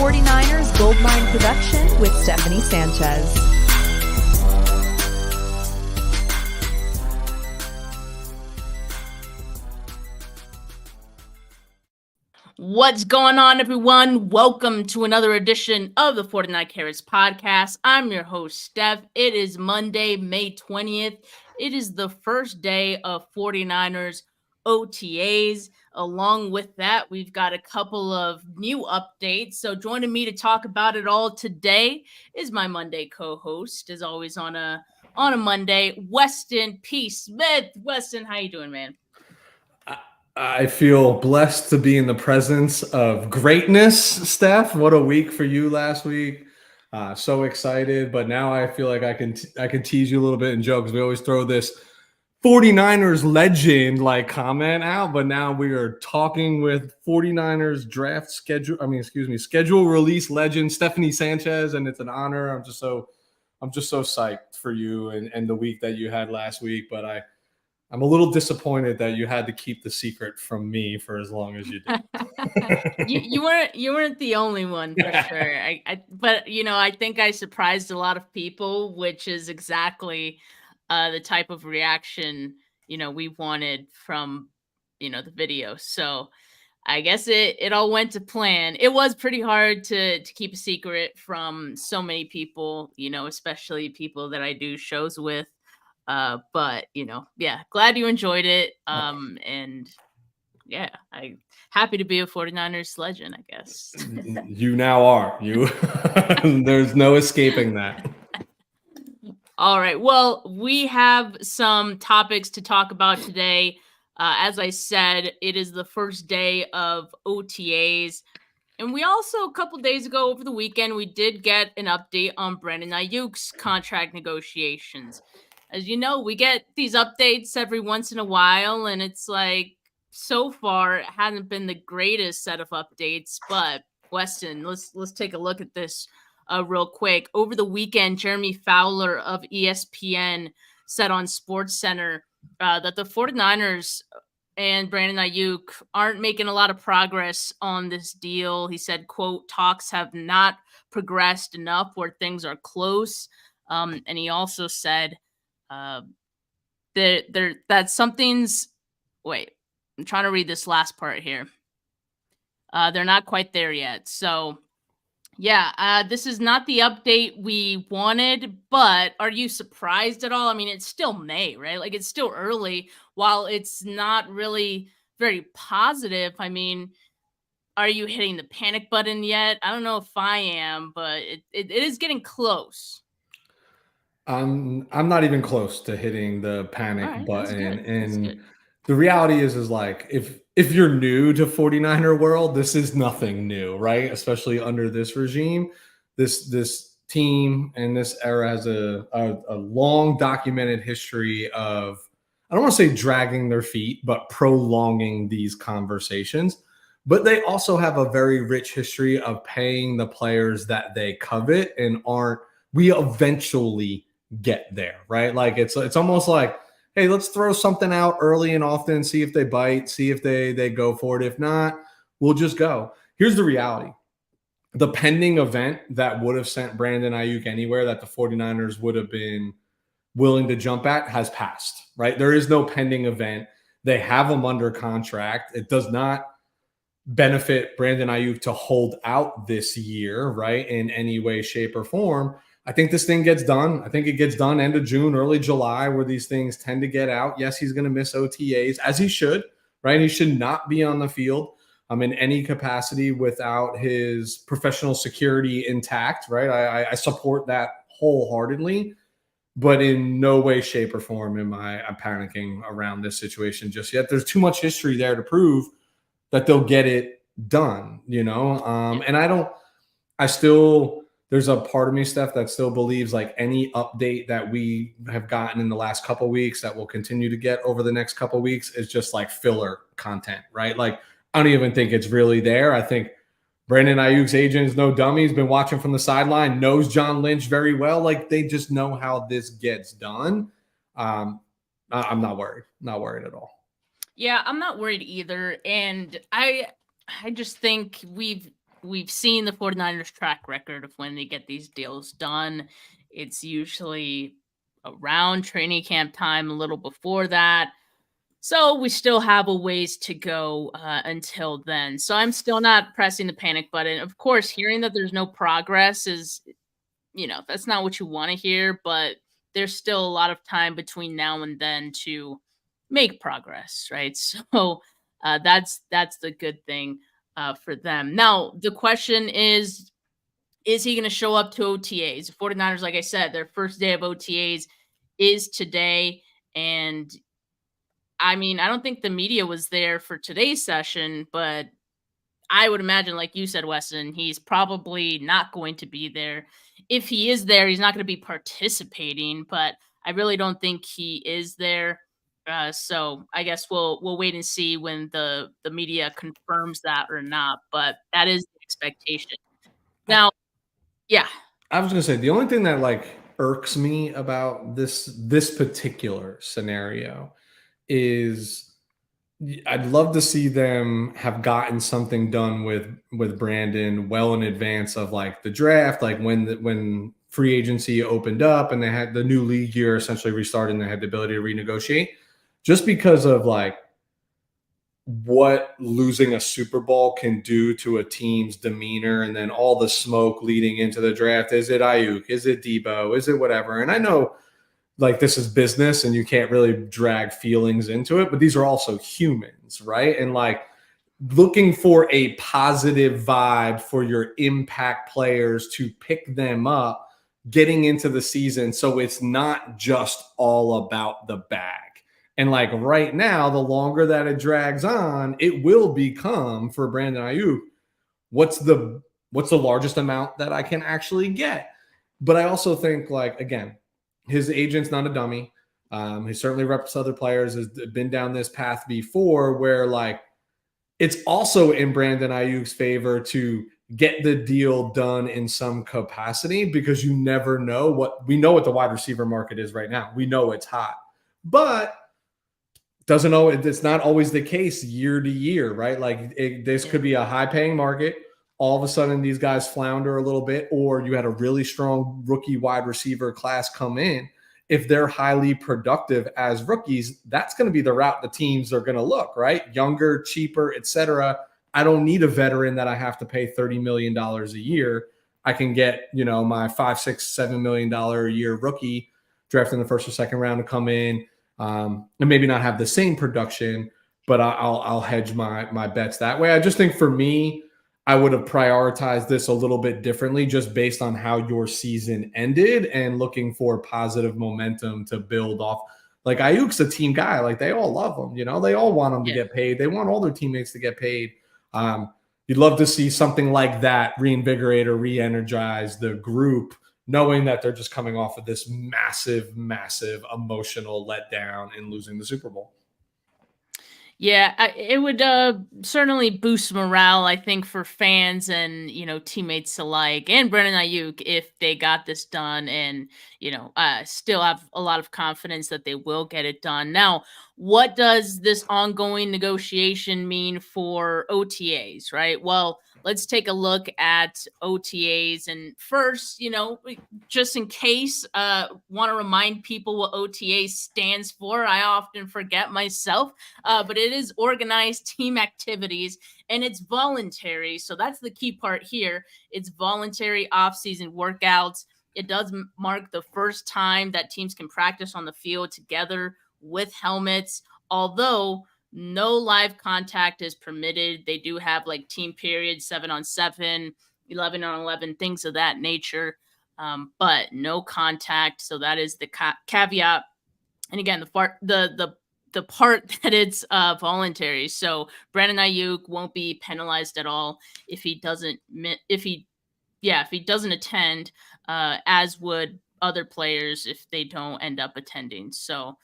49ers Goldmine production with Stephanie Sanchez. What's going on, everyone? Welcome to another edition of the 49 Carats podcast. I'm your host, Steph. It is Monday, May 20th. It is the first day of 49ers OTAs. Along with that, we've got a couple of new updates. So joining me to talk about it all today is my Monday co-host, as always on a Monday, Weston P. Smith. Weston, how you doing, man? I feel blessed to be in the presence of greatness, Steph. What a week for you last week. So excited, but now I feel like I can tease you a little bit and joke, because we always throw this 49ers legend like comment out, but now we are talking with 49ers schedule release legend Stephanie Sanchez, and it's an honor. I'm just so psyched for you and the week that you had last week, but I'm a little disappointed that you had to keep the secret from me for as long as you did. you weren't the only one, for sure. But I think I surprised a lot of people, which is exactly the type of reaction we wanted from the video. So I guess it all went to plan. It was pretty hard to keep a secret from so many people, especially people that I do shows with. But glad you enjoyed it. And yeah, I'm happy to be a 49ers legend, I guess. You now are. There's no escaping that. All right. Well, we have some topics to talk about today. As I said, it is the first day of OTAs. And we also, a couple days ago over the weekend, we did get an update on Brandon Aiyuk's contract negotiations. As you know, we get these updates every once in a while, and it's like, so far, it hasn't been the greatest set of updates. But Weston, let's take a look at this real quick. Over the weekend, Jeremy Fowler of ESPN said on SportsCenter that the 49ers and Brandon Aiyuk aren't making a lot of progress on this deal. He said, quote, talks have not progressed enough where things are close. And he also said that something's – wait, I'm trying to read this last part here. They're not quite there yet. So, yeah, this is not the update we wanted, but are you surprised at all? I mean, it's still May, right? Like, it's still early. While it's not really very positive, I mean, are you hitting the panic button yet? I don't know if I am, but it is getting close. I'm not even close to hitting the panic button. And the reality is like, if you're new to 49er world, this is nothing new, right? Especially under this regime. This team and this era has a long documented history of, I don't want to say dragging their feet, but prolonging these conversations. But they also have a very rich history of paying the players that they covet and we eventually get there, right? Like it's almost like, hey, let's throw something out early and often, see if they bite, see if they go for it. If not, we'll just go. Here's the reality. The pending event that would have sent Brandon Aiyuk anywhere that the 49ers would have been willing to jump at has passed, right? There is no pending event. They have him under contract. It does not benefit Brandon Aiyuk to hold out this year, right, in any way, shape, or form. I think this thing gets done. I think it gets done end of June, early July, where these things tend to get out. Yes, he's going to miss OTAs, as he should, right? He should not be on the field in any capacity without his professional security intact, right? I support that wholeheartedly, but in no way, shape, or form am I'm panicking around this situation just yet. There's too much history there to prove that they'll get it done, and there's a part of me, Steph, that still believes like any update that we have gotten in the last couple of weeks that we'll continue to get over the next couple of weeks is just like filler content, right? Like, I don't even think it's really there. I think Brandon Aiyuk's agent is no dummy. He's been watching from the sideline, knows John Lynch very well. Like, they just know how this gets done. I'm not worried at all. Yeah, I'm not worried either. And I just think we've seen the 49ers track record of when they get these deals done. It's usually around training camp time, a little before that. So we still have a ways to go until then. So I'm still not pressing the panic button. Of course, hearing that there's no progress is, that's not what you want to hear, but there's still a lot of time between now and then to make progress, right? So that's the good thing for them. Now, the question is he going to show up to OTAs? The 49ers, like I said, their first day of OTAs is today. And I mean, I don't think the media was there for today's session, but I would imagine, like you said, Weston, he's probably not going to be there. If he is there, he's not going to be participating, but I really don't think he is there. So I guess we'll wait and see when the media confirms that or not, but that is the expectation. Now, yeah. I was going to say, the only thing that like irks me about this particular scenario is I'd love to see them have gotten something done with Brandon well in advance of like the draft, like when free agency opened up and they had the new league year essentially restarted and they had the ability to renegotiate, just because of like what losing a Super Bowl can do to a team's demeanor, and then all the smoke leading into the draft. Is it Aiyuk? Is it Debo? Is it whatever? And I know like this is business and you can't really drag feelings into it, but these are also humans, right? And like looking for a positive vibe for your impact players to pick them up getting into the season, so it's not just all about the bag. And like right now, the longer that it drags on, it will become for Brandon Aiyuk, what's the largest amount that I can actually get? But I also think, like, again, his agent's not a dummy. He certainly reps other players, has been down this path before, where like it's also in Brandon Aiyuk's favor to get the deal done in some capacity, because you never know what the wide receiver market is right now. We know it's hot, but it's not always the case year to year, right? Like this could be a high paying market. All of a sudden these guys flounder a little bit, or you had a really strong rookie wide receiver class come in. If they're highly productive as rookies, that's going to be the route the teams are going to look, right? Younger, cheaper, etc. I don't need a veteran that I have to pay $30 million a year. I can get, my $5, $6, $7 million a year rookie drafted in the first or second round to come in, and maybe not have the same production, but I'll hedge my bets that way. I just think for me, I would have prioritized this a little bit differently, just based on how your season ended and looking for positive momentum to build off. Like Aiyuk's a team guy. Like they all love him. They all want him to get paid. They want all their teammates to get paid. You'd love to see something like that reinvigorate or re-energize the group, knowing that they're just coming off of this massive, massive emotional letdown in losing the Super Bowl. Yeah, it would certainly boost morale, I think, for fans and, teammates alike, and Brandon Aiyuk, if they got this done, and, still have a lot of confidence that they will get it done. Now, what does this ongoing negotiation mean for OTAs, right? Well, let's take a look at OTAs. And first, just in case, want to remind people what OTA stands for. I often forget myself, but it is organized team activities, and it's voluntary. So that's the key part here. It's voluntary offseason workouts. It does mark the first time that teams can practice on the field together with helmets, although no live contact is permitted. They do have like team periods, 7-on-7, 11-on-11, things of that nature, but no contact. So that is the caveat. And again, the part that it's voluntary. So Brandon Aiyuk won't be penalized at all if he doesn't attend, as would other players if they don't end up attending. So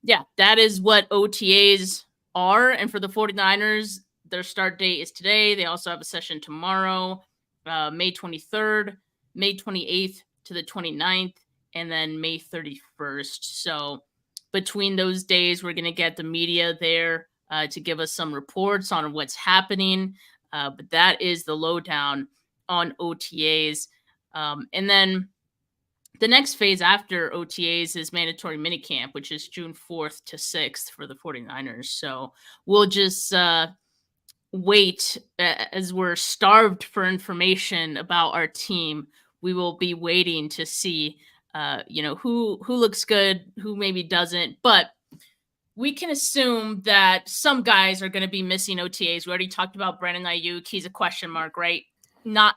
yeah, that is what OTAs are. And for the 49ers, their start date is today. They also have a session tomorrow, May 23rd, May 28th to the 29th, and then May 31st. So between those days, we're going to get the media there to give us some reports on what's happening. But that is the lowdown on OTAs. And then the next phase after OTAs is mandatory minicamp, which is June 4th to 6th for the 49ers. So we'll just wait as we're starved for information about our team. We will be waiting to see, who looks good, who maybe doesn't. But we can assume that some guys are going to be missing OTAs. We already talked about Brandon Aiyuk. He's a question mark, right?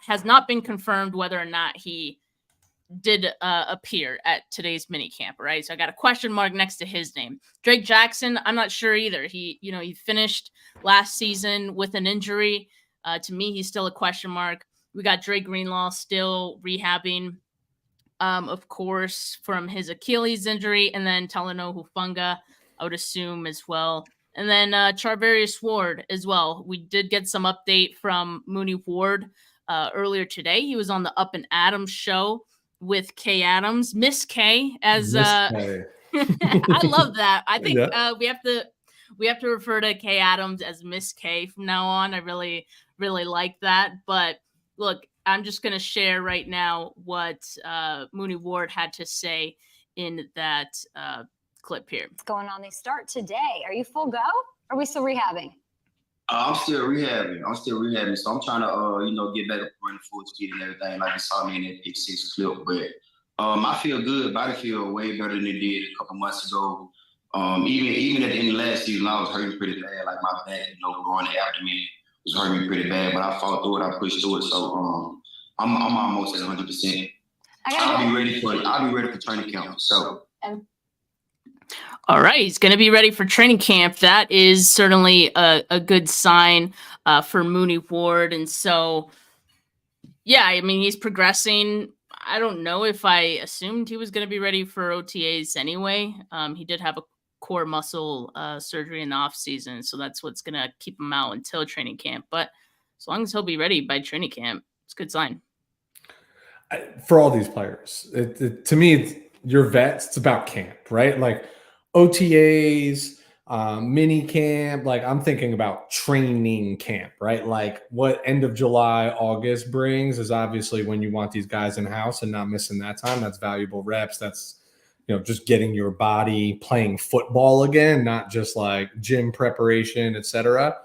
Has not been confirmed whether or not he did appear at today's minicamp, right? So I got a question mark next to his name. Drake Jackson, I'm not sure either. He finished last season with an injury. To me, he's still a question mark. We got Dre Greenlaw still rehabbing, of course, from his Achilles injury, and then Talanoa Hufanga, I would assume as well. And then Charvarius Ward as well. We did get some update from Mooney Ward earlier today. He was on the Up and Adams show with Kay Adams, Miss K, as K. I love that. I think we have to refer to Kay Adams as Miss K from now on. I really, really like that. But look, I'm just going to share right now what Mooney Ward had to say in that clip here. What's going on? They start today. Are you full go? Or are we still rehabbing? I'm still rehabbing. So I'm trying to, get back up running full speed and everything, like you saw me in that Pick 6 clip. But I feel good. Body feel way better than it did a couple months ago. Even at the end of last season, I was hurting pretty bad. Like my back, growing the abdomen was hurting me pretty bad. But I fought through it. I pushed through it. So I'm almost at 100%. I'll be ready for training camp. So. All right, he's going to be ready for training camp. That is certainly a good sign for Mooney Ward. And so, yeah, I mean, he's progressing. I don't know if I assumed he was going to be ready for OTAs anyway. He did have a core muscle surgery in the offseason, so that's what's going to keep him out until training camp. But as long as he'll be ready by training camp, it's a good sign. For all these players, to me, your vets, it's about camp, right? Like, OTAs, mini camp, like I'm thinking about training camp, right? Like what end of July, August brings is obviously when you want these guys in house and not missing that time. That's valuable reps. That's, just getting your body playing football again, not just like gym preparation, etc.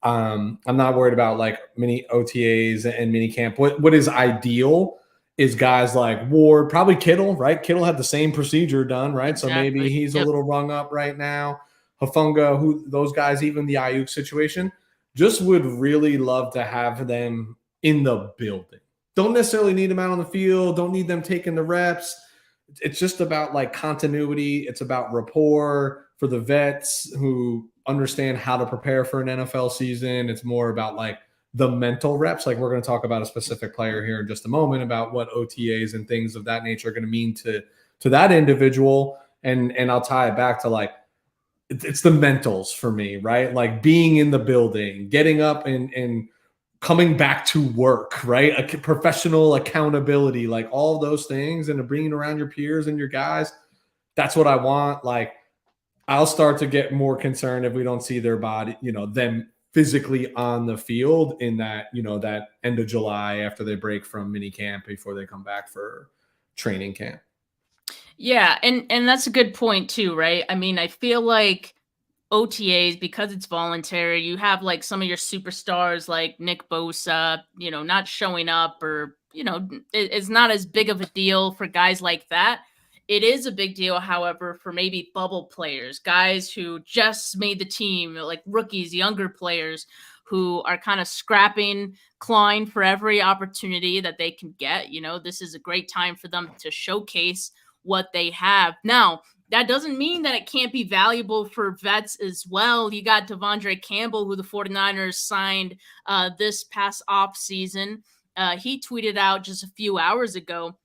I'm not worried about like mini OTAs and mini camp. What is ideal is guys like Ward, probably Kittle, right? Kittle had the same procedure done, right? So maybe he's a little rung up right now. Hufanga, those guys, even the Aiyuk situation, just would really love to have them in the building. Don't necessarily need them out on the field. Don't need them taking the reps. It's just about like continuity. It's about rapport for the vets who understand how to prepare for an NFL season. It's more about like the mental reps. Like we're going to talk about a specific player here in just a moment about what OTAs and things of that nature are going to mean to that individual. And I'll tie it back to like, it's the mentals for me, right? Like being in the building, getting up and coming back to work, right? A professional accountability, like all those things, and bringing around your peers and your guys. That's what I want. Like I'll start to get more concerned if we don't see their body, them physically on the field in that, that end of July after they break from mini camp before they come back for training camp. Yeah. And that's a good point too, right? I mean, I feel like OTAs, because it's voluntary, you have like some of your superstars like Nick Bosa, not showing up or, it's not as big of a deal for guys like that. It is a big deal, however, for maybe bubble players, guys who just made the team, like rookies, younger players who are kind of scrapping, clawing for every opportunity that they can get. This is a great time for them to showcase what they have. Now, that doesn't mean that it can't be valuable for vets as well. You got Devondre Campbell, who the 49ers signed this past offseason. He tweeted out just a few hours ago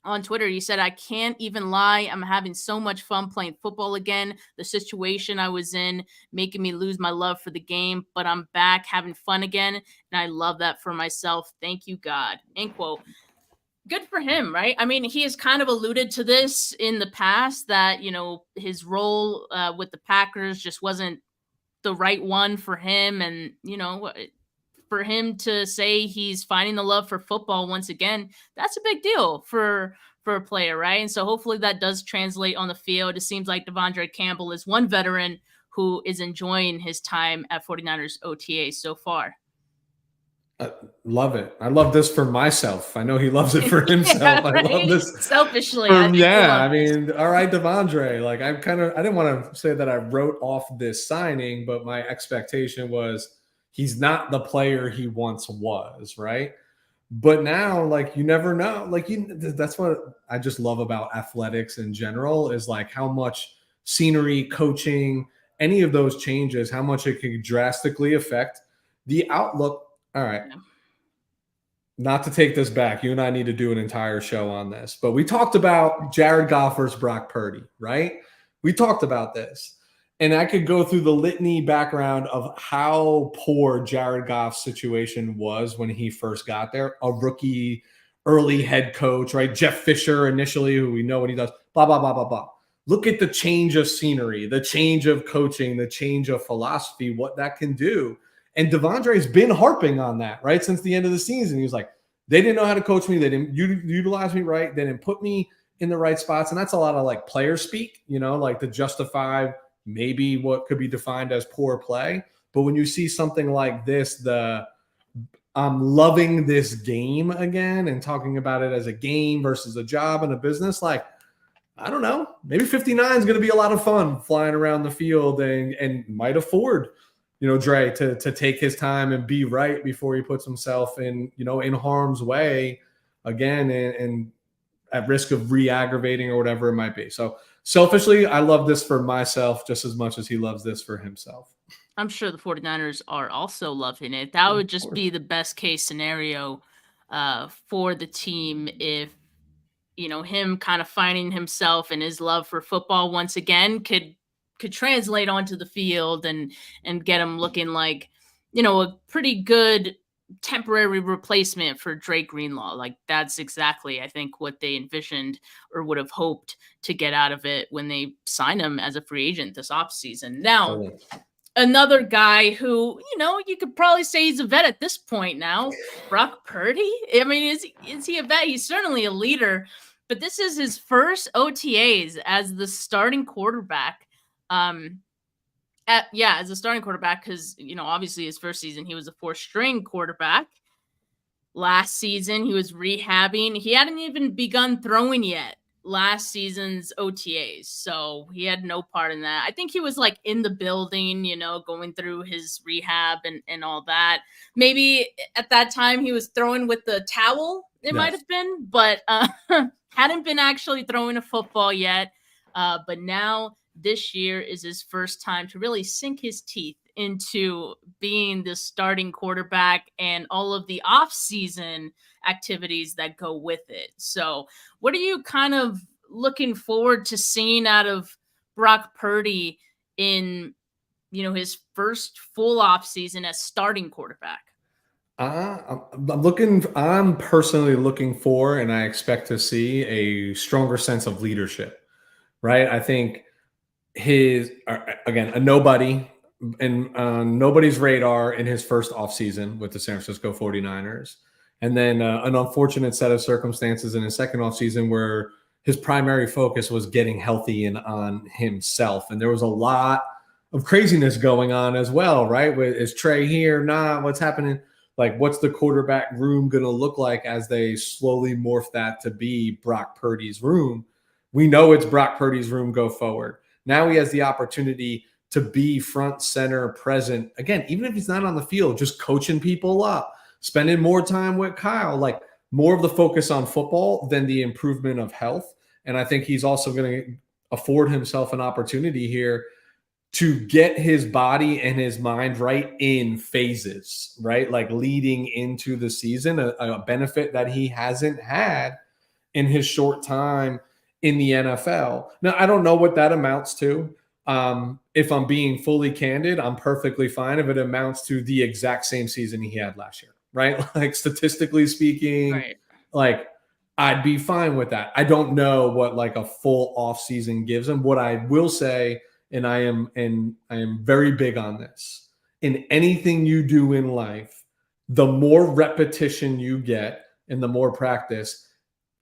on Twitter. He said, "I can't even lie. I'm having so much fun playing football again. The situation I was in making me lose my love for the game, but I'm back having fun again. And I love that for myself. Thank you, God." End quote. Good for him, right? I mean, he has kind of alluded to this in the past that, his role with the Packers just wasn't the right one for him. And, for him to say he's finding the love for football once again, that's a big deal for a player, right? And so hopefully that does translate on the field. It seems like Devondre Campbell is one veteran who is enjoying his time at 49ers OTA so far. I love it. I love this for myself. I know he loves it for himself. Yeah, right? I love this selfishly. I mean, all right, Devondre. Like I didn't want to say that I wrote off this signing, but my expectation was he's not the player he once was, right? But now, like, you never know. Like, that's what I just love about athletics in general is like how much scenery, coaching, any of those changes, how much it can drastically affect the outlook. All right. Yeah. Not to take this back. You and I need to do an entire show on this. But we talked about Jared Goff versus Brock Purdy, right? We talked about this. And I could go through the litany background of how poor Jared Goff's situation was when he first got there. A rookie, early head coach, right? Jeff Fisher initially, who we know what he does, blah, blah, blah, blah, blah. Look at the change of scenery, the change of coaching, the change of philosophy, what that can do. And Devondre's been harping on that, right? Since the end of the season. He was like, they didn't know how to coach me. They didn't utilize me right. They didn't put me in the right spots. And that's a lot of like player speak, like to justify maybe what could be defined as poor play. But when you see something like this, I'm loving this game again and talking about it as a game versus a job and a business, like, I don't know, maybe 59 is going to be a lot of fun flying around the field and might afford, Dre to take his time and be right before he puts himself in harm's way again and at risk of re-aggravating or whatever it might be. So selfishly, I love this for myself just as much as he loves this for himself. I'm sure the 49ers are also loving it. That would just be the best case scenario for the team if, him kind of finding himself and his love for football once again could translate onto the field and get him looking like, a pretty good temporary replacement for Drake Greenlaw. Like that's exactly, I think, what they envisioned or would have hoped to get out of it when they signed him as a free agent this offseason. Now, another guy who, you could probably say he's a vet at this point now, Brock Purdy. I mean, is he a vet? He's certainly a leader, but this is his first OTAs as the starting quarterback. As a starting quarterback, because, obviously his first season, he was a 4th-string quarterback. Last season, he was rehabbing. He hadn't even begun throwing yet last season's OTAs, so he had no part in that. I think he was like in the building, going through his rehab and all that. Maybe at that time he was throwing with the towel, might have been, but hadn't been actually throwing a football yet. But now this year is his first time to really sink his teeth into being the starting quarterback and all of the off-season activities that go with it. So what are you kind of looking forward to seeing out of Brock Purdy in, his first full off-season as starting quarterback? I'm personally looking for, and I expect to see a stronger sense of leadership, right? I think a nobody and nobody's radar in his first offseason with the San Francisco 49ers. And then an unfortunate set of circumstances in his second offseason where his primary focus was getting healthy and on himself. And there was a lot of craziness going on as well, right? Is Trey here? Nah, what's happening? Like, what's the quarterback room going to look like as they slowly morph that to be Brock Purdy's room? We know it's Brock Purdy's room go forward. Now he has the opportunity to be front, center, present. Again, even if he's not on the field, just coaching people up, spending more time with Kyle, like more of the focus on football than the improvement of health. And I think he's also going to afford himself an opportunity here to get his body and his mind right in phases, right? Like leading into the season, a benefit that he hasn't had in his short time in the NFL. Now, I don't know what that amounts to. If I'm being fully candid, I'm perfectly fine if it amounts to the exact same season he had last year, right? Like statistically speaking, right. Like I'd be fine with that. I don't know what like a full off season gives him. What I will say, and I am very big on this, in anything you do in life, the more repetition you get and the more practice,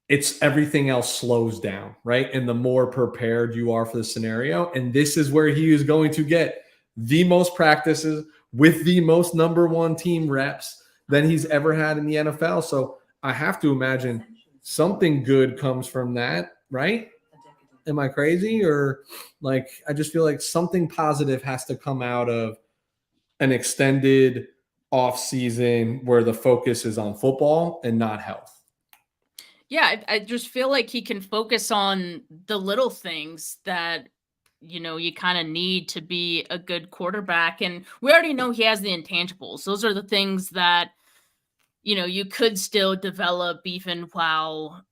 it's everything else slows down, right? And the more prepared you are for the scenario. And this is where he is going to get the most practices with the most number one team reps than he's ever had in the NFL. So I have to imagine something good comes from that, right? Am I crazy? Or like, I just feel like something positive has to come out of an extended off season where the focus is on football and not health. Yeah, I just feel like he can focus on the little things that, you know, you kind of need to be a good quarterback. And we already know he has the intangibles. Those are the things that, you know, you could still develop even while,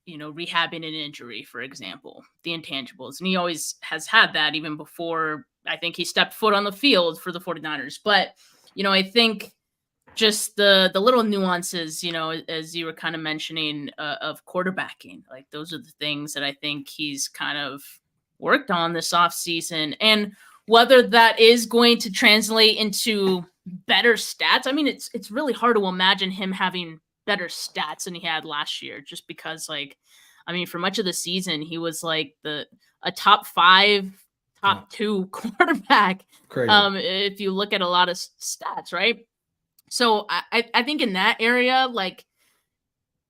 you know, rehabbing an injury, for example, the intangibles. And he always has had that even before I think he stepped foot on the field for the 49ers. But, you know, I think just the little nuances, you know, as you were kind of mentioning of quarterbacking, like those are the things that I think he's kind of worked on this offseason. And whether that is going to translate into better stats, I mean, it's really hard to imagine him having better stats than he had last year, just because, like, I mean, for much of the season, he was like a top 5, top 2 quarterback. Crazy. If you look at a lot of stats, right? So I think in that area, like,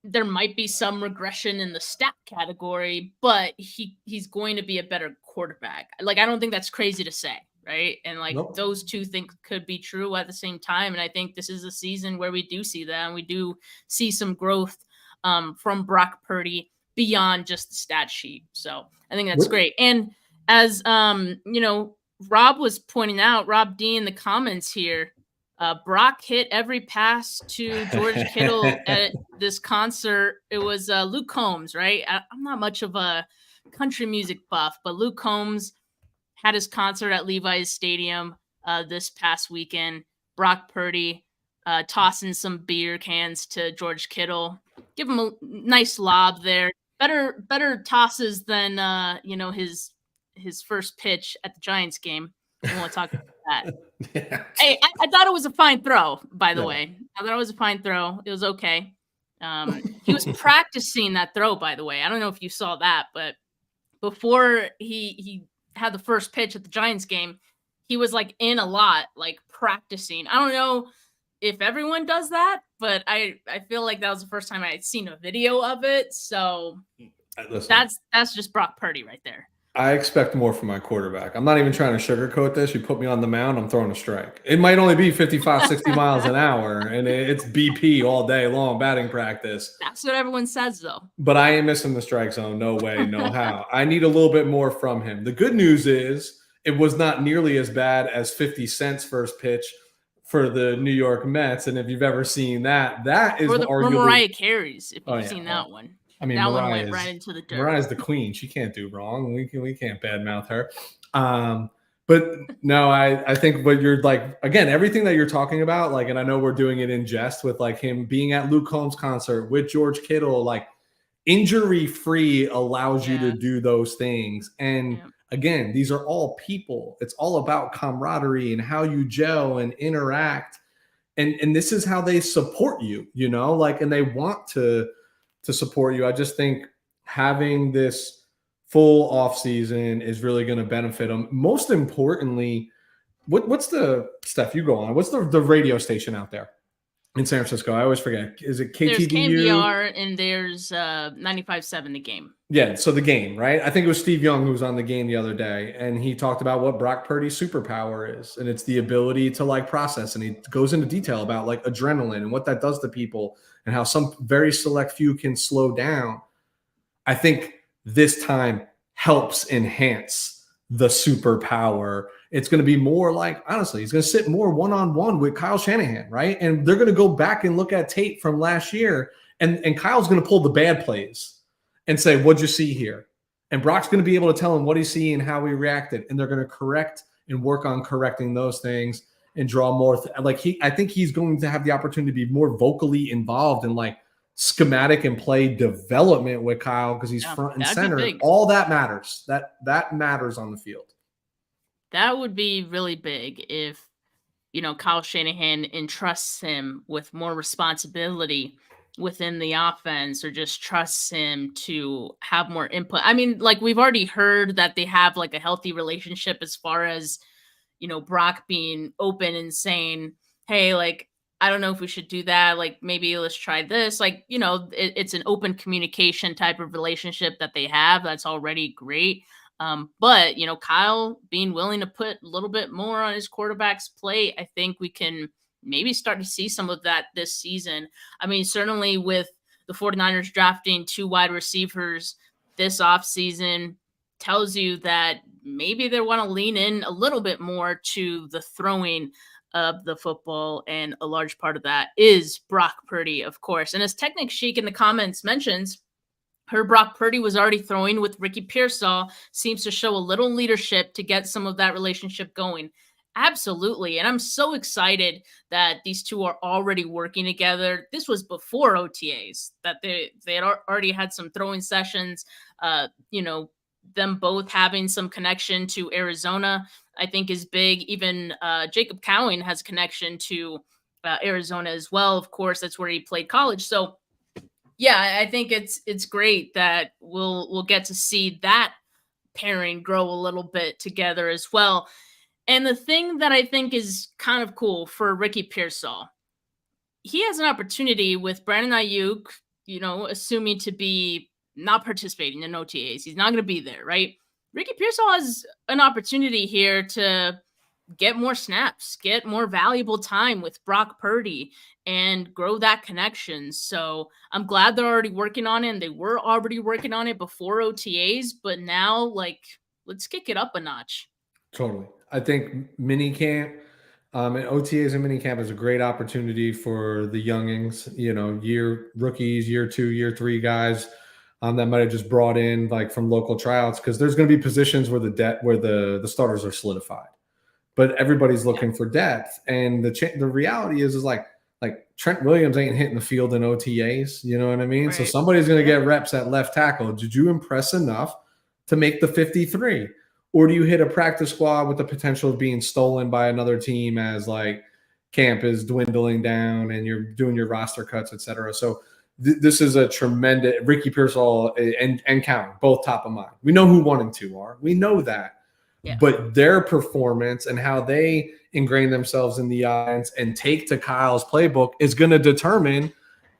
there might be some regression in the stat category, but he's going to be a better quarterback. Like, I don't think that's crazy to say, right? And like, Nope. those two things could be true at the same time. And I think this is a season where we do see that, and we do see some growth from Brock Purdy beyond just the stat sheet. So I think that's great. And as you know, Rob was pointing out, Rob D in the comments here, Brock hit every pass to George Kittle at this concert. It was Luke Combs, right? I'm not much of a country music buff, but Luke Combs had his concert at Levi's Stadium this past weekend. Brock Purdy tossing some beer cans to George Kittle. Give him a nice lob there. Better tosses than you know, his first pitch at the Giants game. I want to talk about that. Yeah. Hey, I thought it was a fine throw, by the way. I thought it was a fine throw. It was okay. He was practicing that throw, by the way. I don't know if you saw that, but before he had the first pitch at the Giants game, he was like in a lot, like practicing. I don't know if everyone does that, but I feel like that was the first time I had seen a video of it. So that's just Brock Purdy right there. I expect more from my quarterback. I'm not even trying to sugarcoat this. You put me on the mound, I'm throwing a strike. It might only be 55, 60 miles an hour, and it's BP all day long, batting practice. That's what everyone says, though. But I ain't missing the strike zone. No way, no how. I need a little bit more from him. The good news is it was not nearly as bad as 50 Cent's first pitch for the New York Mets. And if you've ever seen that, that is arguably Mariah Carey's, if you've seen that one. I mean, that one went right into the dirt. Mariah's the queen. She can't do wrong. We can't badmouth her. But no, I think what you're like, again, everything that you're talking about, like, and I know we're doing it in jest with like him being at Luke Combs' concert with George Kittle, like injury-free allows you to do those things. And again, these are all people. It's all about camaraderie and how you gel and interact. And this is how they support you, you know, like, and they want to support you. I just think having this full off season is really going to benefit them. Most importantly, what's the Steph, you go on, what's the radio station out there in San Francisco? I always forget. Is it KTVU? There's KNBR and there's 95.7 The Game. Yeah, so The Game, right? I think it was Steve Young who was on The Game the other day, and he talked about what Brock Purdy's superpower is, and it's the ability to like process, and he goes into detail about like adrenaline and what that does to people and how some very select few can slow down. I think this time helps enhance the superpower. It's going to be more like, honestly, he's going to sit more one-on-one with Kyle Shanahan, right? And they're going to go back and look at tape from last year, and Kyle's going to pull the bad plays and say, what'd you see here? And Brock's going to be able to tell him what he's seeing and how he reacted, and they're going to correct and work on correcting those things and draw more. I think he's going to have the opportunity to be more vocally involved in like schematic and play development with Kyle because he's front and center. All that matters. That matters on the field. That would be really big if Kyle Shanahan entrusts him with more responsibility within the offense, or just trusts him to have more input. I mean, like, we've already heard that they have like a healthy relationship as far as, Brock being open and saying, hey, like, I don't know if we should do that. Like, maybe let's try this. Like, it's an open communication type of relationship that they have. That's already great. But, Kyle being willing to put a little bit more on his quarterback's plate, I think we can maybe start to see some of that this season. I mean, certainly with the 49ers drafting 2 wide receivers this offseason tells you that maybe they want to lean in a little bit more to the throwing of the football, and a large part of that is Brock Purdy, of course. And as Technic Chic in the comments mentions, her Brock Purdy was already throwing with Ricky Pearsall, seems to show a little leadership to get some of that relationship going. Absolutely. And I'm so excited that these two are already working together. This was before OTAs, that they had already had some throwing sessions, them both having some connection to Arizona, I think is big. Even Jacob Cowing has a connection to Arizona as well. Of course, that's where he played college. So yeah, I think it's great that we'll get to see that pairing grow a little bit together as well. And the thing that I think is kind of cool for Ricky Pearsall, he has an opportunity with Brandon Aiyuk, assuming to be not participating in OTAs. He's not going to be there, right? Ricky Pearsall has an opportunity here to get more snaps, get more valuable time with Brock Purdy, and grow that connection. So I'm glad they're already working on it. And they were already working on it before OTAs, but now, like, let's kick it up a notch. Totally. I think mini camp and OTAs and mini camp is a great opportunity for the youngings, year rookies, year 2, year 3 guys that might have just brought in like from local tryouts, because there's going to be positions where the starters are solidified, but everybody's looking for depth. And the reality is like Trent Williams ain't hitting the field in OTAs. You know what I mean? Right. So somebody's going to get reps at left tackle. Did you impress enough to make the 53? Or do you hit a practice squad with the potential of being stolen by another team as like camp is dwindling down and you're doing your roster cuts, et cetera? So this is a tremendous Ricky Pearsall and Cowan, both top of mind. We know who 1 and 2 are. We know that. Yeah. But their performance and how they ingrain themselves in the offense and take to Kyle's playbook is going to determine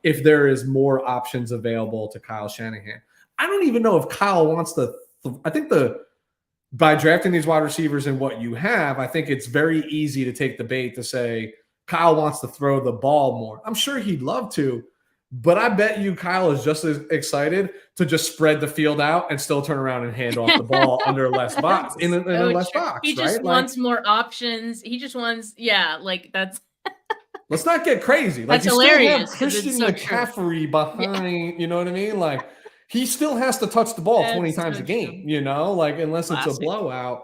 if there is more options available to Kyle Shanahan. I don't even know if Kyle wants to I think by drafting these wide receivers and what you have, I think it's very easy to take the bait to say Kyle wants to throw the ball more. I'm sure he'd love to, but I bet you Kyle is just as excited to just spread the field out and still turn around and hand off the ball under less box in a less box. He just wants more options. He just wants, that's. Let's not get crazy. That's hilarious. Christian McCaffrey behind, you know what I mean? Like, he still has to touch the ball 20 times a game, unless Classic. It's a blowout.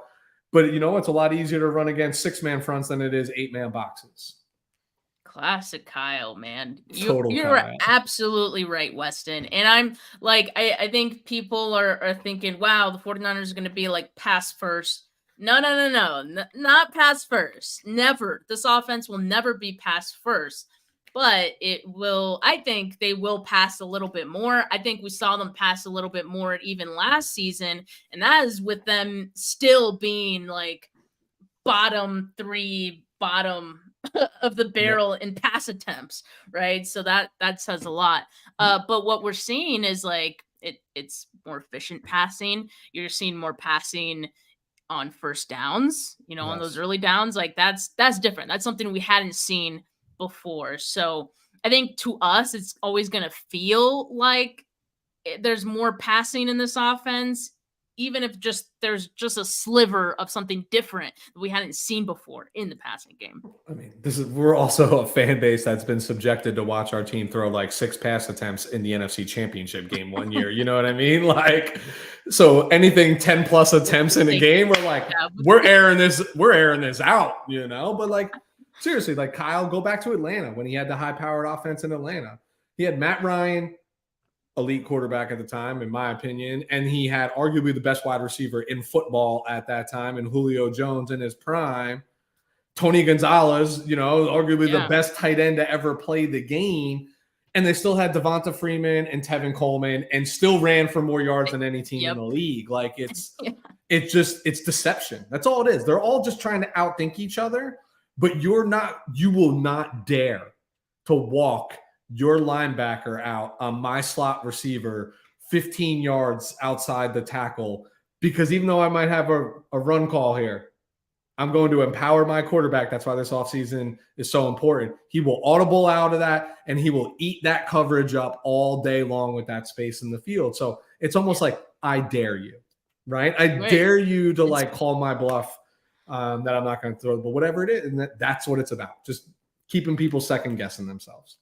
But, it's a lot easier to run against 6-man fronts than it is 8-man boxes. Classic Kyle, man. You're absolutely right, Weston. And I'm like, I think people are thinking, wow, the 49ers are going to be like pass first. No, not pass first. Never. This offense will never be pass first. But I think they will pass a little bit more. I think we saw them pass a little bit more even last season. And that is with them still being like bottom 3 of the barrel in pass attempts, right? So that says a lot. But what we're seeing is like it's more efficient passing. You're seeing more passing on first downs, yes. On those early downs. Like that's different. That's something we hadn't seen before. So I think to us, it's always going to feel like there's more passing in this offense, even if there's just a sliver of something different that we hadn't seen before in the passing game. I mean, we're also a fan base that's been subjected to watch our team throw like 6 pass attempts in the NFC Championship game one year. You know what I mean? Like, so anything 10 plus attempts in a game, we're like, we're airing this out, But like, seriously, like Kyle, go back to Atlanta when he had the high-powered offense in Atlanta. He had Matt Ryan, elite quarterback at the time, in my opinion, and he had arguably the best wide receiver in football at that time, and Julio Jones in his prime. Tony Gonzalez, arguably the best tight end to ever play the game. And they still had Devonta Freeman and Tevin Coleman and still ran for more yards than any team in the league. Like it's deception. That's all it is. They're all just trying to outthink each other, but you will not dare to walk your linebacker out on my slot receiver 15 yards outside the tackle, because even though I might have a run call here, I'm going to empower my quarterback. That's why this offseason is so important. He will audible out of that, and he will eat that coverage up all day long with that space in the field. So it's almost like, I dare you, right? I dare you to call my bluff that I'm not going to throw, but whatever it is, and that's what it's about. Just keeping people second guessing themselves.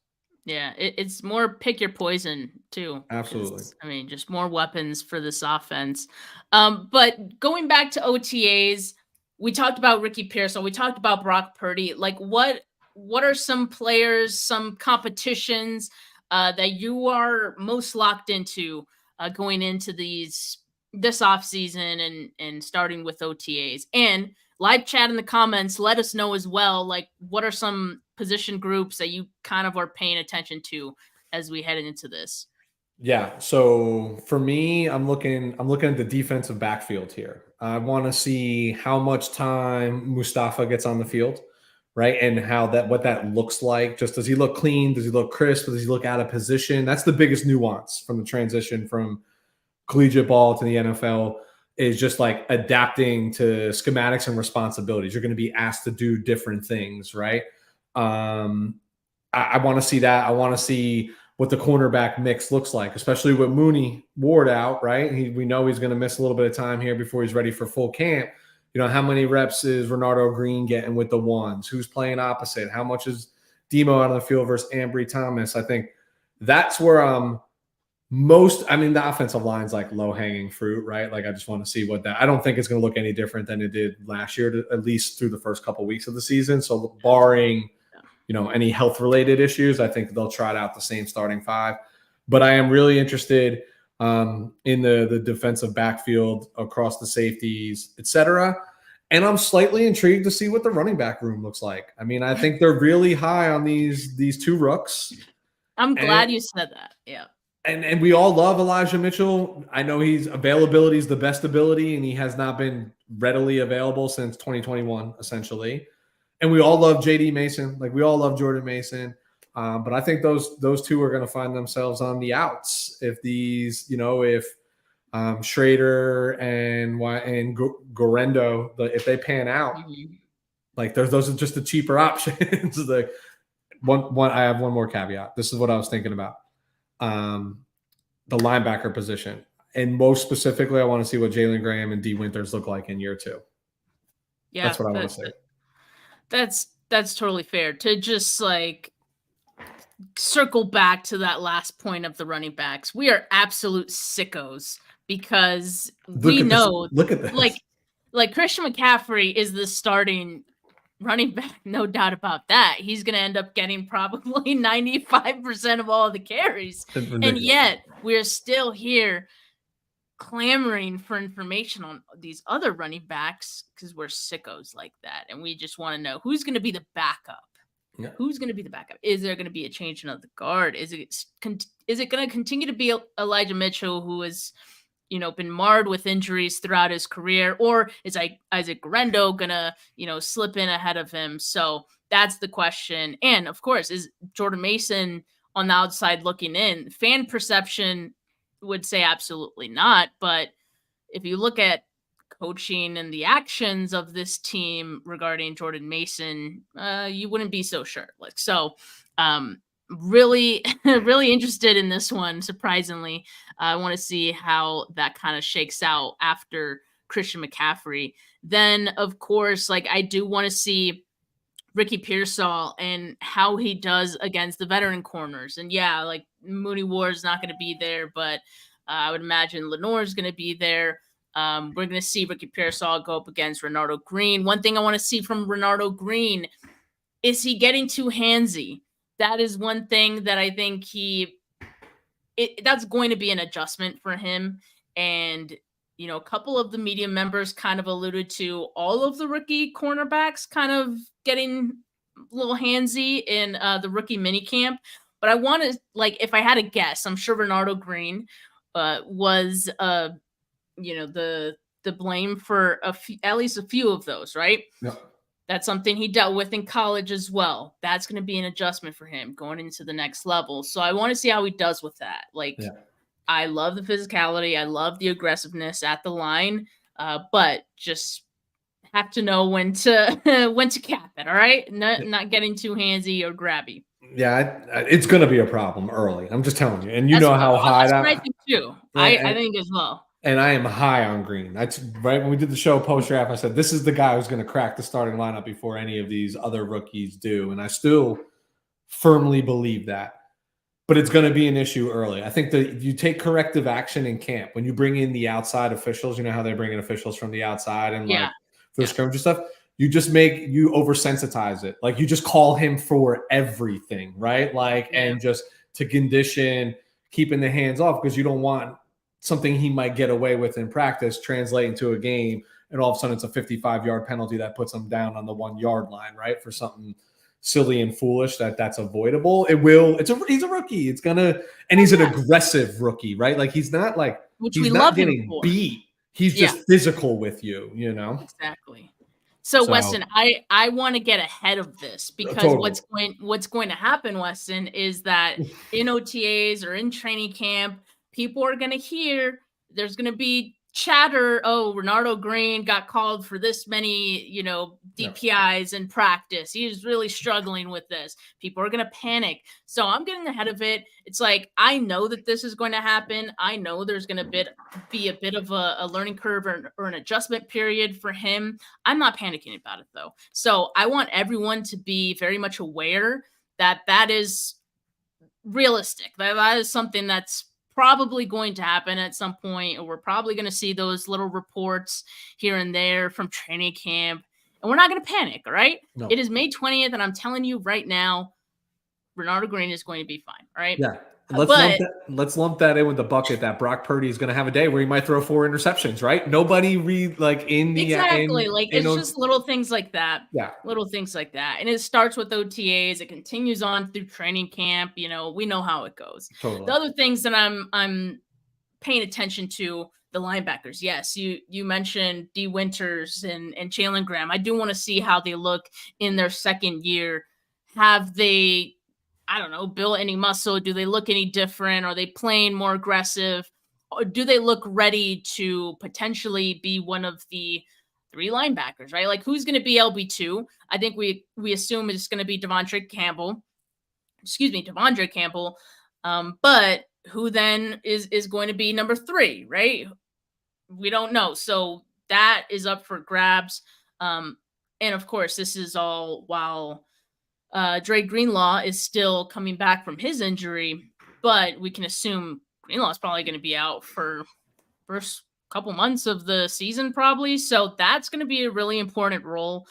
Yeah, it's more pick your poison too. Absolutely. I mean, just more weapons for this offense. But going back to OTAs, we talked about Ricky Pearsall. We talked about Brock Purdy. Like, what are some players, some competitions that you are most locked into going into this offseason and starting with OTAs? And live chat in the comments, let us know as well, like, what are some position groups that you kind of are paying attention to as we head into this? Yeah. So for me, I'm looking at the defensive backfield here. I want to see how much time Mustafa gets on the field, right? And what that looks like. Just, does he look clean? Does he look crisp? Does he look out of position? That's the biggest nuance from the transition from collegiate ball to the NFL, is just like adapting to schematics and responsibilities. You're going to be asked to do different things, right? I want to see that. I want to see what the cornerback mix looks like, especially with Mooney Ward out, right? We know he's going to miss a little bit of time here before he's ready for full camp. How many reps is Renardo Green getting with the ones? Who's playing opposite? How much is Demo out on the field versus Ambry Thomas? I think that's where the offensive line's like low-hanging fruit, right? Like, I just want to see I don't think it's going to look any different than it did last year, at least through the first couple of weeks of the season. So barring any health-related issues, I think they'll trot out the same starting five. But I am really interested in the defensive backfield across the safeties, et cetera. And I'm slightly intrigued to see what the running back room looks like. I mean, I think they're really high on these two rooks. I'm glad you said that. Yeah. And we all love Elijah Mitchell. I know availability is the best ability, and he has not been readily available since 2021, essentially. And we all love JD Mason. Like, we all love Jordan Mason. But I think those two are going to find themselves on the outs if Schrader and Gorendo, if they pan out, like those are just the cheaper options. I have one more caveat. This is what I was thinking about. The linebacker position. And most specifically, I want to see what Jalen Graham and D Winters look like in year 2. Yeah, that's what I want to say. That's totally fair. To just like circle back to that last point of the running backs, we are absolute sickos because look at this. Like Christian McCaffrey is the starting running back, no doubt about that. He's going to end up getting probably 95% of all the carries. And yet we're still here clamoring for information on these other running backs because we're sickos like that. And we just want to know who's going to be the backup. Yeah. Who's going to be the backup? Is there going to be a change in the guard? Is it going to continue to be Elijah Mitchell, who has been marred with injuries throughout his career, or is Isaac Gorendo gonna slip in ahead of him? So that's the question. And of course, is Jordan Mason on the outside looking in? Fan perception would say absolutely not, but if you look at coaching and the actions of this team regarding Jordan Mason, you wouldn't be so sure. Really interested in this one. Surprisingly, I want to see how that kind of shakes out after Christian McCaffrey. Then, of course, I do want to see Ricky Pearsall and how he does against the veteran corners. And yeah, Mooney Ward is not going to be there, but I would imagine Lenore is going to be there. We're going to see Ricky Pearsall go up against Renardo Green. One thing I want to see from Renardo Green, is he getting too handsy? That is one thing that I think that's going to be an adjustment for him. And a couple of the media members kind of alluded to all of the rookie cornerbacks kind of getting a little handsy in the rookie minicamp. But I want to, like, if I had a guess, I'm sure Bernardo Green was, the blame for at least a few of those, right? Yeah. That's something he dealt with in college as well. That's going to be an adjustment for him going into the next level. So I want to see how he does with that. Like, I love the physicality. I love the aggressiveness at the line, but just have to know when to cap it. All right, not getting too handsy or grabby. Yeah, it's going to be a problem early. I'm just telling you, and you know how high that's what I think too. I think as well. And I am high on Green. That's right. When we did the show post draft, I said this is the guy who's going to crack the starting lineup before any of these other rookies do, and I still firmly believe that. But it's going to be an issue early. I think that you take corrective action in camp when you bring in the outside officials. You know how they bring in officials from the outside and like for the scrimmage and stuff. You just you oversensitize it. Like you just call him for everything, right? Like and just to condition keeping the hands off because you don't want something he might get away with in practice translate into a game, and all of a sudden it's a 55-yard penalty that puts him down on the 1-yard line, right? For something silly and foolish that's avoidable. He's a rookie. It's gonna, and he's an aggressive rookie, right? Like he's not like he's not getting beat. He's just physical with you, you know? Exactly. So Weston, I want to get ahead of this because what's going to happen, Weston, is that in OTAs or in training camp, people are going to hear there's going to be chatter. Oh, Bernardo Green got called for this many, DPIs in practice. He's really struggling with this. People are going to panic. So I'm getting ahead of it. It's like, I know that this is going to happen. I know there's going to be a bit of a learning curve or an adjustment period for him. I'm not panicking about it though. So I want everyone to be very much aware that is realistic. That is something that's probably going to happen at some point, or we're probably going to see those little reports here and there from training camp, and we're not going to panic. All right. No. It is May 20th. And I'm telling you right now, Bernardo Green is going to be fine. All right. Yeah. Let's lump that in with the bucket that Brock Purdy is going to have a day where he might throw 4 interceptions, right? Nobody it's just little things like that. Yeah. Little things like that. And it starts with OTAs. It continues on through training camp. We know how it goes. Totally. The other things that I'm paying attention to, the linebackers. Yes. You mentioned D Winters and Jalen Graham. I do want to see how they look in their second year. Have they, I don't know, build any muscle? Do they look any different? Are they playing more aggressive? Or do they look ready to potentially be one of the 3 linebackers, right? Like who's going to be LB2? I think we assume it's going to be Devondre Campbell. But who then is going to be number 3, right? We don't know. So that is up for grabs. And of course, this is all while Dre Greenlaw is still coming back from his injury, but we can assume Greenlaw is probably going to be out for first couple months of the season, probably. So that's going to be a really important role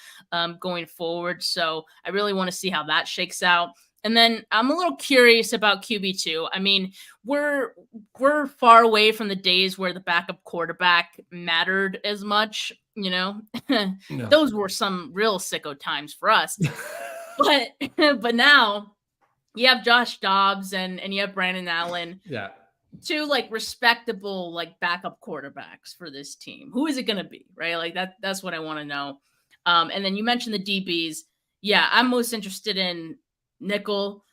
going forward. So I really want to see how that shakes out. And then I'm a little curious about QB2. I mean, we're far away from the days where the backup quarterback mattered as much. No. Those were some real sicko times for us. But now you have Josh Dobbs and you have Brandon Allen. Yeah. 2 like respectable like backup quarterbacks for this team. Who is it going to be, right? Like that's what I want to know. And then you mentioned the DBs. Yeah, I'm most interested in nickel.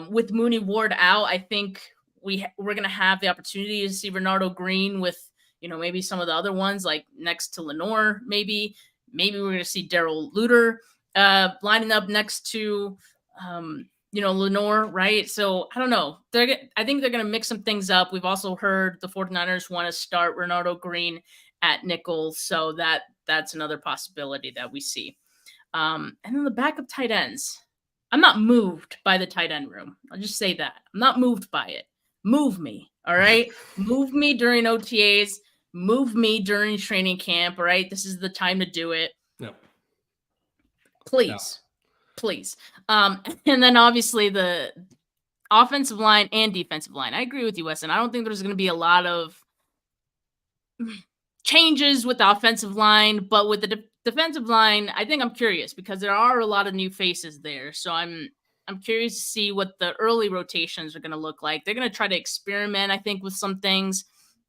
With Mooney Ward out, I think we're going to have the opportunity to see Bernardo Green with, maybe some of the other ones like next to Lenore, maybe we're going to see Darrell Luter lining up next to, Lenore, right? So I don't know. I think they're going to mix some things up. We've also heard the 49ers want to start Bernardo Green at nickel. So that's another possibility that we see. And then the backup tight ends. I'm not moved by the tight end room. I'll just say that. I'm not moved by it. Move me, all right? Move me during OTAs. Move me during training camp, all right? This is the time to do it. Yep. Please. And then obviously the offensive line and defensive line. I agree with you, Weston. I don't think there's going to be a lot of changes with the offensive line, but with the defensive line, I think I'm curious because there are a lot of new faces there. So I'm curious to see what the early rotations are going to look like. They're going to try to experiment, I think, with some things.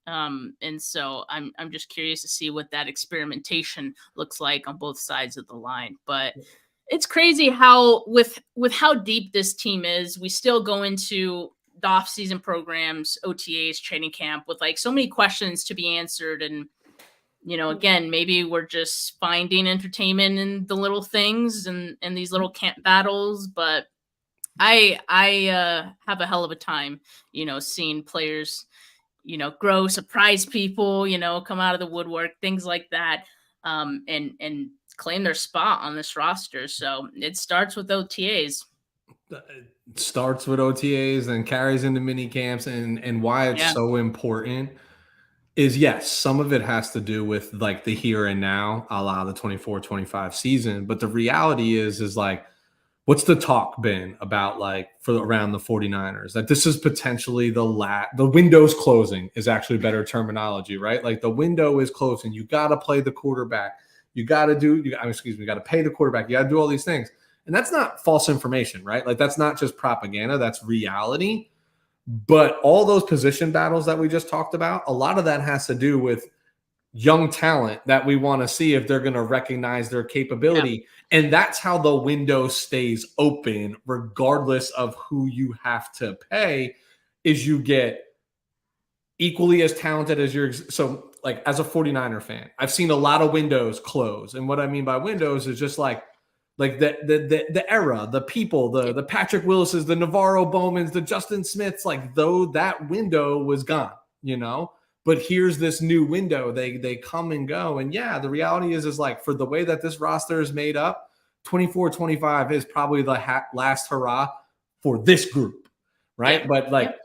And so I'm just curious to see what that experimentation looks like on both sides of the line. But it's crazy how with how deep this team is, we still go into the off-season programs, OTAs, training camp with like so many questions to be answered. And, again, maybe we're just finding entertainment in the little things and these little camp battles. But I have a hell of a time, seeing players, grow, surprise people, come out of the woodwork, things like that, and claim their spot on this roster. So it starts with OTAs. It starts with OTAs and carries into mini camps, and why it's so important is, yes, some of it has to do with like the here and now, a la the 24-25 season. But the reality is like, what's the talk been about like for around the 49ers? That this is potentially the window's closing is actually better terminology, right? Like the window is closing. You got to play the quarterback. You got to pay the quarterback. You got to do all these things. And that's not false information, right? Like that's not just propaganda. That's reality. But all those position battles that we just talked about, a lot of that has to do with young talent that we want to see if they're going to recognize their capability. Yeah. And that's how the window stays open, regardless of who you have to pay, is you get equally as talented as so like as a 49er fan, I've seen a lot of windows close. And what I mean by windows is just like the era, the people, the Patrick Willis's, the Navarro Bowmans, the Justin Smiths, like though that window was gone, But here's this new window. They come and go. And yeah, the reality is like for the way that this roster is made up, 24-25 is probably the last hurrah for this group, right? Yeah. But like,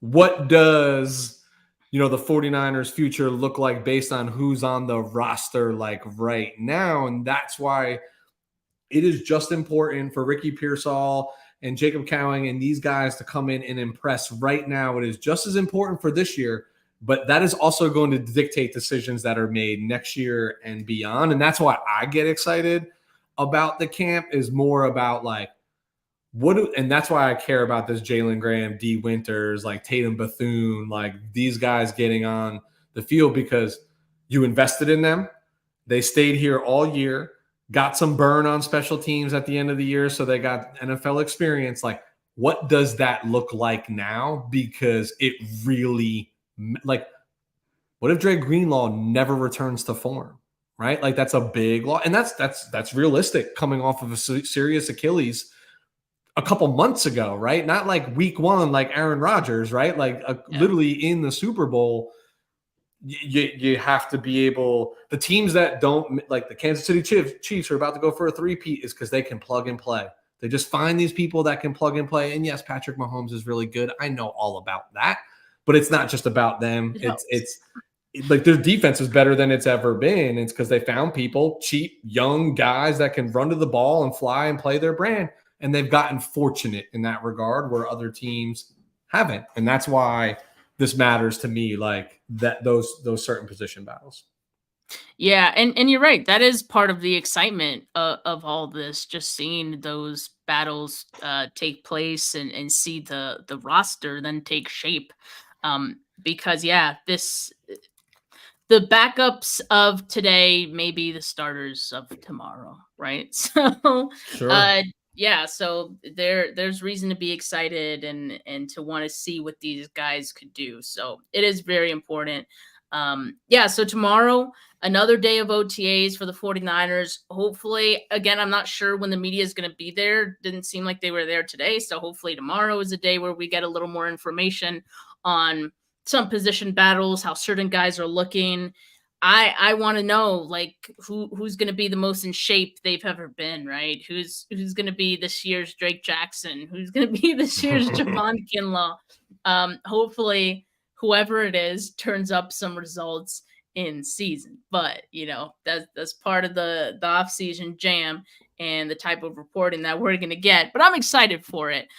what does, the 49ers future look like based on who's on the roster like right now? And that's why it is just important for Ricky Pearsall and Jacob Cowing and these guys to come in and impress right now. It is just as important for this year, but that is also going to dictate decisions that are made next year and beyond. And that's why I get excited about the camp, is more about like, and that's why I care about this Jalen Graham, D Winters, like Tatum Bethune, like these guys getting on the field, because you invested in them. They stayed here all year, got some burn on special teams at the end of the year. So they got NFL experience. Like, what does that look like now? Because it really, like, what if Dre Greenlaw never returns to form, right? Like that's a big loss. And that's realistic coming off of a serious Achilles a couple months ago, right? Not like week one, like Aaron Rodgers, right? Like literally in the Super Bowl, you have to be able, the teams that don't, like the Kansas City Chiefs are about to go for a three-peat, is because they can plug and play. They just find these people that can plug and play. And yes, Patrick Mahomes is really good. I know all about that, but it's not just about them. It's like their defense is better than it's ever been. It's because they found people, cheap, young guys that can run to the ball and fly and play their brand. And they've gotten fortunate in that regard where other teams haven't. And that's why this matters to me, like that those certain position battles. Yeah, and you're right. That is part of the excitement of all this, just seeing those battles take place and see the roster then take shape. Because the backups of today may be the starters of tomorrow, right? So sure. So there's reason to be excited and to want to see what these guys could do. So it is very important. So tomorrow, another day of OTAs for the 49ers. Hopefully, again, I'm not sure when the media is going to be there. Didn't seem like they were there today. So hopefully tomorrow is a day where we get a little more information on some position battles, how certain guys are looking. I want to know like who's going to be the most in shape they've ever been, right? Who's going to be this year's Drake Jackson? Who's going to be this year's Javon Kinlaw? Hopefully, whoever it is turns up some results in season. But that's part of the off-season jam and the type of reporting that we're going to get. But I'm excited for it.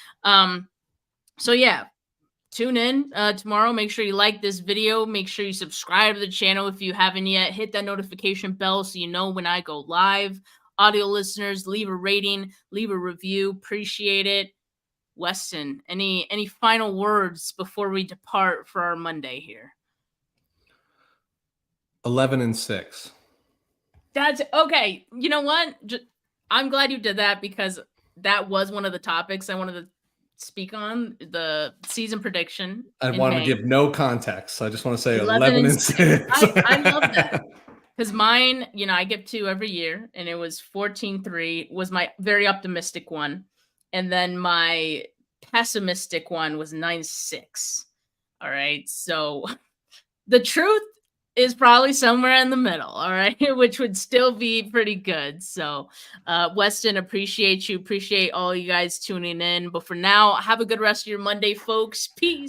tune in tomorrow. Make sure you like this video. Make sure you subscribe to the channel if you haven't yet. Hit that notification bell so you know when I go live. Audio listeners, leave a rating, leave a review. Appreciate it. Weston, any final words before we depart for our Monday here? 11-6. That's okay. You know what? I'm glad you did that because that was one of the topics I wanted to speak on, the season prediction. I want to give no context. I just want to say 11-6. I love that. Because mine, I give 2 every year, and it was 14-3 was my very optimistic one. And then my pessimistic one was 9-6. All right. So the truth is probably somewhere in the middle. All right. Which would still be pretty good. So Weston, appreciate you. Appreciate all you guys tuning in. But for now, have a good rest of your Monday, folks. Peace.